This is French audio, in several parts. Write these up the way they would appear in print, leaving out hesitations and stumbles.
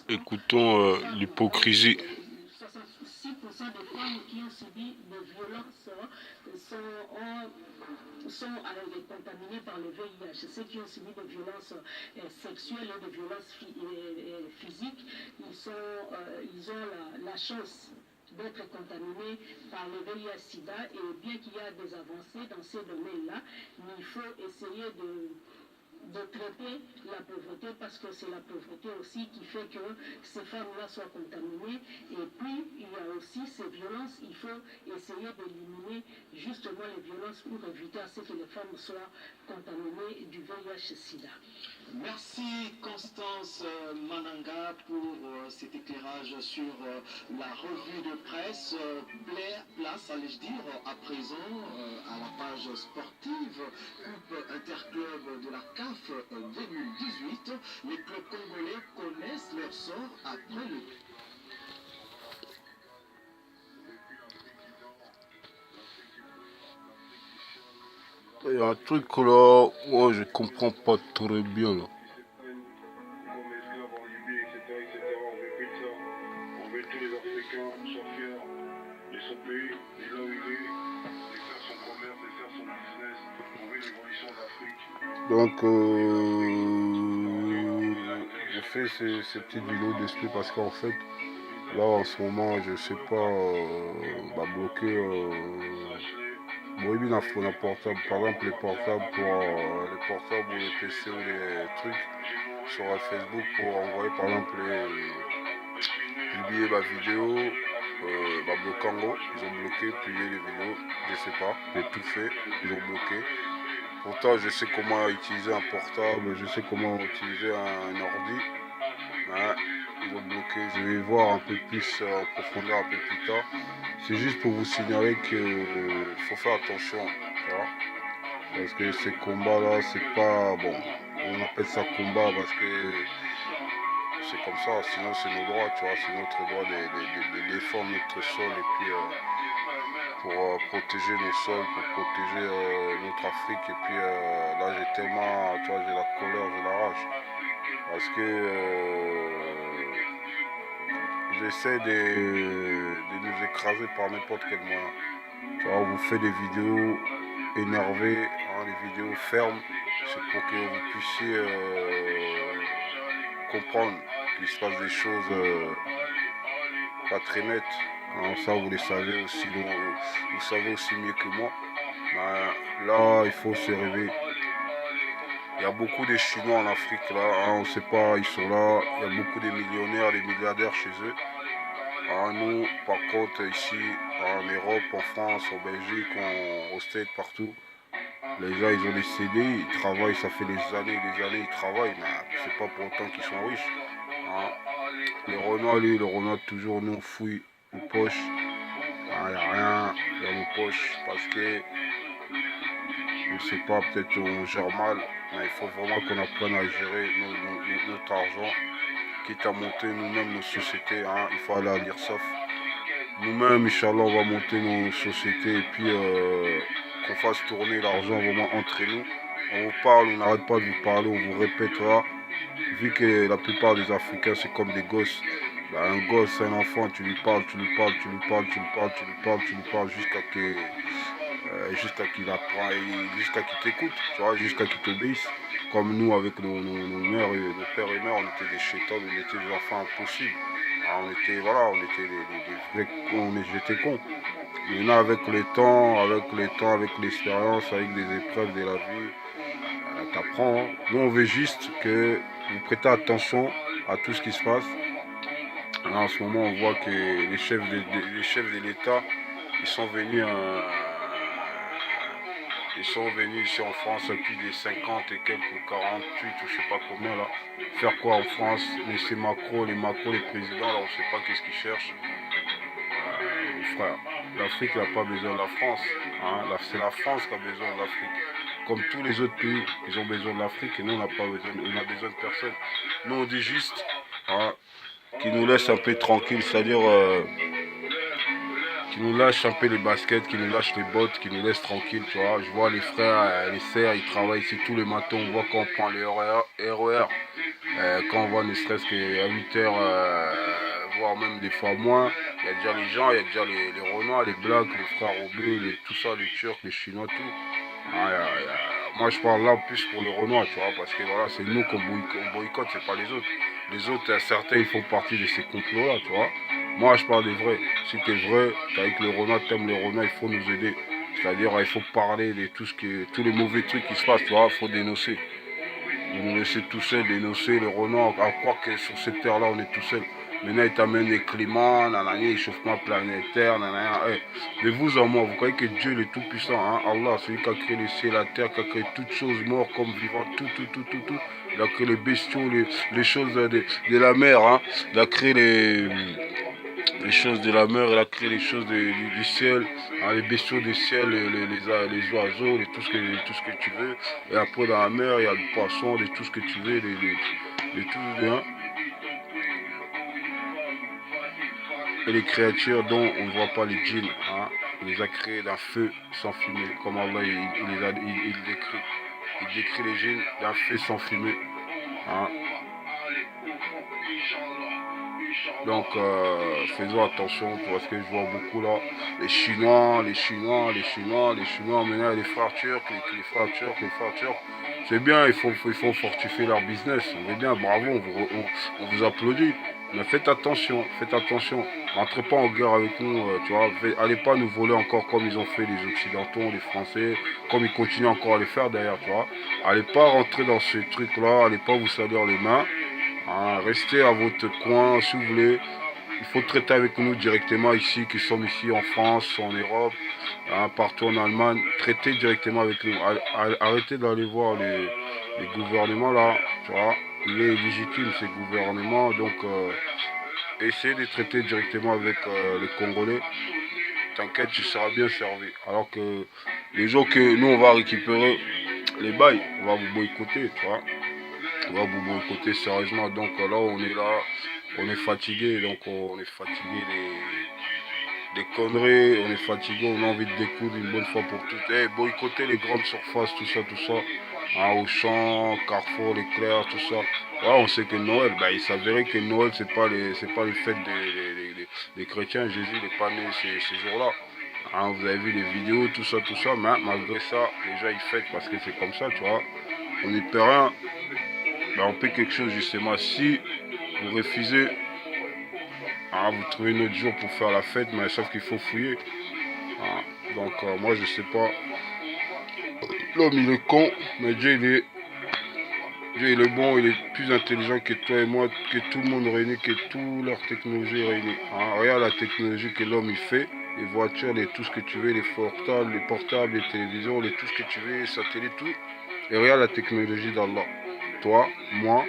Écoutons l'hypocrisie. 66% des femmes qui ont subi des violences sont contaminées par le VIH. Ceux qui ont subi des violences sexuelles et des violences physiques, ils ont la chance d'être contaminés par le VIH-Sida. Et bien qu'il y a des avancées dans ces domaines-là, il faut essayer de traiter la pauvreté, parce que c'est la pauvreté aussi qui fait que ces femmes-là soient contaminées. Et puis, il y a aussi ces violences. Il faut essayer d'éliminer justement les violences pour éviter à ce que les femmes soient contaminées du VIH-Sida. Merci Constance Mananga pour cet éclairage sur la revue de presse. Place, allais-je dire, à présent à la page sportive Coupe Interclub de la CAF 2018. Les clubs congolais connaissent leur sort après le... Il y a un truc là, moi je comprends pas très bien là. Donc je fais ces petites vidéos d'esprit parce qu'en fait là en ce moment je sais pas bloquer bon, il y a un portable, par exemple les portables ou les PC ou les trucs sur Facebook pour envoyer par exemple publier ma vidéo, bloquer en gros, ils ont bloqué, publier les vidéos, je sais pas, j'ai tout fait, ils ont bloqué. Pourtant je sais comment utiliser un portable, je sais comment utiliser un ordi, hein, ils ont bloqué, je vais voir un peu plus en profondeur un peu plus tard. C'est juste pour vous signaler qu'il faut faire attention, tu vois, parce que ces combats là c'est pas bon, on appelle ça combat parce que c'est comme ça, sinon c'est nos droits, tu vois, c'est notre droit de défendre notre sol et puis pour protéger nos sols, pour protéger notre Afrique. Et puis là j'ai tellement, tu vois, j'ai la colère, j'ai la rage, parce que j'essaie de nous écraser par n'importe quel moyen. Tu vois, on vous fait des vidéos énervées, hein, des vidéos fermes, c'est pour que vous puissiez comprendre qu'il se passe des choses pas très nettes. Hein, ça vous le savez aussi, vous savez aussi mieux que moi. Ben, là, il faut se réveiller. Il y a beaucoup de Chinois en Afrique là, hein, on ne sait pas, ils sont là. Il y a beaucoup de millionnaires, des milliardaires chez eux. Hein, nous, par contre, ici, en Europe, en France, en Belgique, au States, partout, les gens, ils ont des CD, ils travaillent, ça fait des années, ils travaillent, mais c'est pas pour autant qu'ils sont riches. Hein. Le Renoir, toujours, nous, on fouille nos poches. Il n'y a rien dans nos poches parce que, je ne sais pas, peut-être on gère mal, mais il faut vraiment qu'on apprenne à gérer notre argent, quitte à monter nous-mêmes nos sociétés. Hein. Il faut aller à l'IRSAF. Nous-mêmes, Inch'Allah, on va monter nos sociétés et puis qu'on fasse tourner l'argent vraiment entre nous. On vous parle, on n'arrête pas de vous parler, on vous répétera. Vu que la plupart des Africains, c'est comme des gosses. Ben, un gosse, un enfant, tu lui parles jusqu'à qu'il apprend, jusqu'à qu'il t'écoute, tu vois, jusqu'à qu'il t'obéisse. Comme nous, avec nos mères, nos pères et mères, on était des chétons, on était des enfants impossibles. On était, voilà, on était des vrais cons, j'étais con. Maintenant, avec le temps, avec l'expérience, avec les épreuves de la vie, t'apprends. Hein. Nous, on veut juste que vous prêtez attention à tout ce qui se passe. Là, en ce moment, on voit que les chefs de l'État, ils sont venus ici en France, plus de 50 et quelques, 48 ou je sais pas combien là. Faire quoi en France? Laisser Macron, les présidents, là on sait pas qu'est-ce qu'ils cherchent. Mon frère, l'Afrique n'a pas besoin de la France. Hein. C'est la France qui a besoin de l'Afrique. Comme tous les autres pays, ils ont besoin de l'Afrique et nous on n'a pas besoin, on a besoin de personne. Nous on dit juste hein, qu'ils nous laissent un peu tranquilles, c'est-à-dire qui nous lâche un peu les baskets, qui nous lâche les bottes, qui nous laisse tranquilles, tu vois. Je vois les frères, les sœurs, ils travaillent ici tous les matins, on voit qu'on prend les RER, Quand on voit ne serait-ce qu'à 8 heures, voire même des fois moins, il y a déjà les gens, il y a déjà les Renois, les Blacks, les frères Obé, tout ça, les Turcs, les Chinois, tout. Ah, moi je parle là plus pour les Renois, tu vois, parce que voilà, c'est nous qu'on boycotte, c'est pas les autres. Les autres, certains, ils font partie de ces complots-là, tu vois. Moi je parle des vrais. Si t'es vrai, t'es avec les Renois, t'aimes les Renois, il faut nous aider. C'est-à-dire, il faut parler de tous les mauvais trucs qui se passent, tu vois, il faut dénoncer. Vous nous laissez tout seul dénoncer les Renois, à croire que sur cette terre-là, on est tout seul. Maintenant, ils t'amènent les climats, nanani, échauffement planétaire, nanana. Hey. Mais vous en moi, vous croyez que Dieu est tout-puissant, hein? Allah, celui qui a créé les cieux, la terre, qui a créé toutes choses mortes comme vivantes, tout. Il a créé les bestiaux, les choses de la mer, hein? Il a créé les choses de la mer, il a créé les choses du ciel, hein, les bestiaux du ciel, les oiseaux, tout ce que tu veux. Et après dans la mer, il y a le poisson, tout ce que tu veux, tout, hein. Et les créatures dont on ne voit pas les djinns, hein, il les a créés d'un feu sans fumée, comme Allah il décrit. Il décrit les djinns d'un feu sans fumée. Hein. Donc faisons attention parce que je vois beaucoup là les Chinois, maintenant les frères turcs, les frères turcs. C'est bien, il faut fortifier leur business. On est bien, bravo, on vous applaudit. Mais faites attention. Rentrez pas en guerre avec nous, tu vois. Allez pas nous voler encore comme ils ont fait les Occidentaux, les Français, comme ils continuent encore à les faire d'ailleurs, tu vois. Allez pas rentrer dans ces trucs-là, allez pas vous salir les mains. Hein, restez à votre coin si vous voulez. Il faut traiter avec nous directement ici, qui sommes ici en France, en Europe, hein, partout en Allemagne. Traitez directement avec nous. Arrêtez d'aller voir les gouvernements là. Tu vois, il est légitime ces gouvernements. Donc essayez de traiter directement avec les Congolais. T'inquiète, tu seras bien servi. Alors que les jours que nous on va récupérer les bails, on va vous boycotter, tu vois. On va vous boycotter sérieusement. Donc là, on est fatigué. Donc on est fatigué des conneries. On est fatigué, on a envie de découdre une bonne fois pour toutes. Hey, boycotter les grandes surfaces, tout ça. Hein, Auchan, Carrefour, Leclerc, tout ça. Ouais, on sait que Noël, il s'avérait que Noël, c'est pas les fêtes des chrétiens. Jésus n'est pas né ces jours-là. Hein, vous avez vu les vidéos, tout ça, mais malgré ça, les gens ils fêtent parce que c'est comme ça, tu vois. On n'y peut rien. On paie quelque chose justement. Si vous refusez, hein, vous trouvez un autre jour pour faire la fête, mais sauf qu'il faut fouiller. Hein. Donc moi je sais pas. L'homme il est con, mais Dieu il est bon, il est plus intelligent que toi et moi, que tout le monde réuni, que toute leur technologie réunie. Hein. Regarde la technologie que l'homme il fait, les voitures, tout ce que tu veux, les portables, les télévisions, tout ce que tu veux, les satellites, tout. Et regarde la technologie d'Allah. Toi, moi,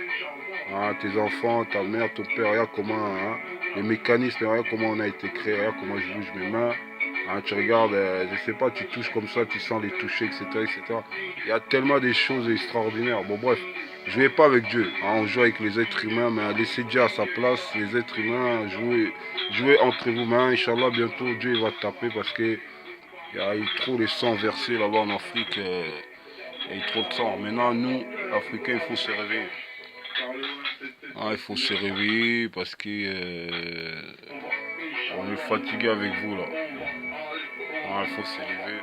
hein, tes enfants, ta mère, ton père, regarde comment, hein, les mécanismes, regarde comment on a été créé, regarde comment je bouge mes mains. Hein, tu regardes, je sais pas, tu touches comme ça, tu sens les toucher, etc. Il y a tellement des choses extraordinaires. Bon, bref, je vais pas avec Dieu. Hein, on joue avec les êtres humains, mais laissez Dieu à sa place. Les êtres humains, jouez entre vous. Mais Inch'Allah, bientôt, Dieu va taper parce que il y a eu trop de sang versé là-bas en Afrique. Il y a eu trop de sang. Maintenant, nous, Africains, il faut se réveiller. Ah, il faut se réveiller parce que on est fatigué avec vous là. Ah, il faut se lever.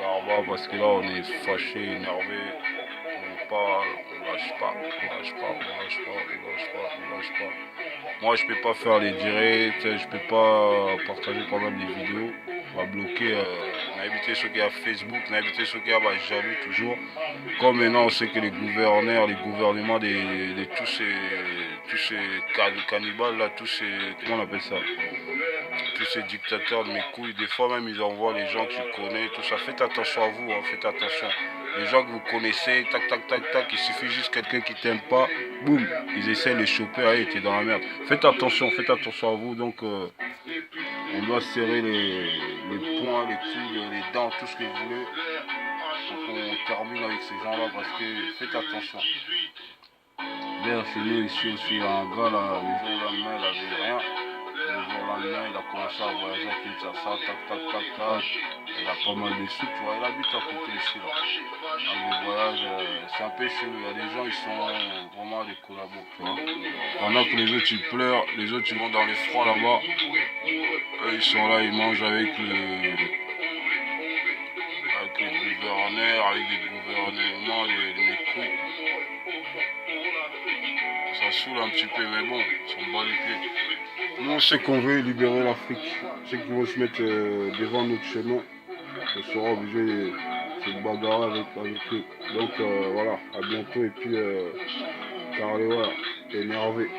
Garba parce que là on est fâché, énervé. On lâche pas. Moi je peux pas faire les directs, je peux pas partager par exemple des vidéos. On va bloquer, on a évité ceux qui ont Facebook, on a évité ceux qui ont jaloux toujours. Comme maintenant on sait que les gouverneurs, les gouvernements de tous ces cannibales là, comment on appelle ça, tous ces dictateurs de mes couilles, des fois même ils envoient les gens que je connais, tout ça. Faites attention à vous, hein, faites attention. Les gens que vous connaissez, tac, il suffit juste quelqu'un qui t'aime pas, boum, ils essaient de les choper, allez, t'es dans la merde. Faites attention à vous, donc on doit serrer les poings, les coudes, les dents, tout ce que vous voulez, pour qu'on termine avec ces gens-là, parce que faites attention. D'ailleurs, chez nous ici aussi, il y a un gars là, le jour au lendemain, il n'avait rien. Le jour au lendemain, il a commencé à voyager à Kinshasa, tac. Il a pas mal de sous, tu vois, il habite à côté ici, là. Dans les voyages, c'est un peu chelou. Il y a des gens, ils sont vraiment des collabos, tu vois. Pendant que les autres, ils pleurent, les autres, ils vont dans les froids là-bas. Eux, ils sont là, ils mangent avec les gouverneurs, avec les gouvernements, les micros. Ça saoule un petit peu, mais bon, ils sont bas les pieds. Nous, on sait qu'on veut libérer l'Afrique. Ceux qui vont se mettre devant notre chemin, on sera obligé de se bagarrer avec eux. Donc voilà, à bientôt et puis Carléwa, énervé.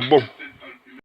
Bon.